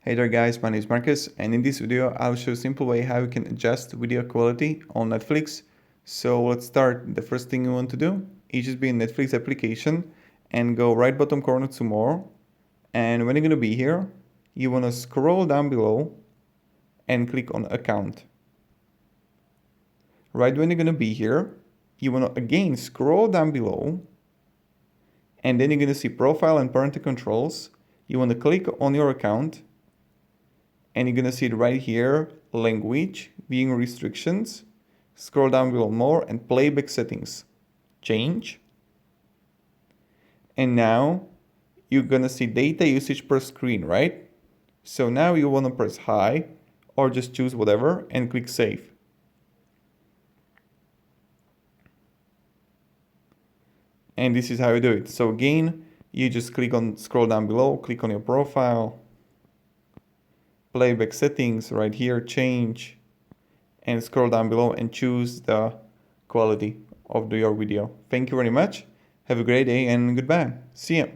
Hey there guys, my name is Marcus, and in this video I'll show a simple way how you can adjust video quality on Netflix. So let's start. The first thing you want to do is just be in Netflix application and go right bottom corner to more. And when you're going to be here, you want to scroll down below and click on account. Right when you're going to be here, you want to again scroll down below, and then you're going to see profile and parental controls. You want to click on your account, and you're going to see it right here, language, viewing restrictions, scroll down below more, and playback settings. Change. And now you're going to see data usage per screen, right? So now you want to press high or just choose whatever and click save. And this is how you do it. So again, you just click on, scroll down below, click on your profile, playback settings right here, change, and scroll down below and choose the quality of your video. Thank you very much. Have a great day and goodbye. See ya.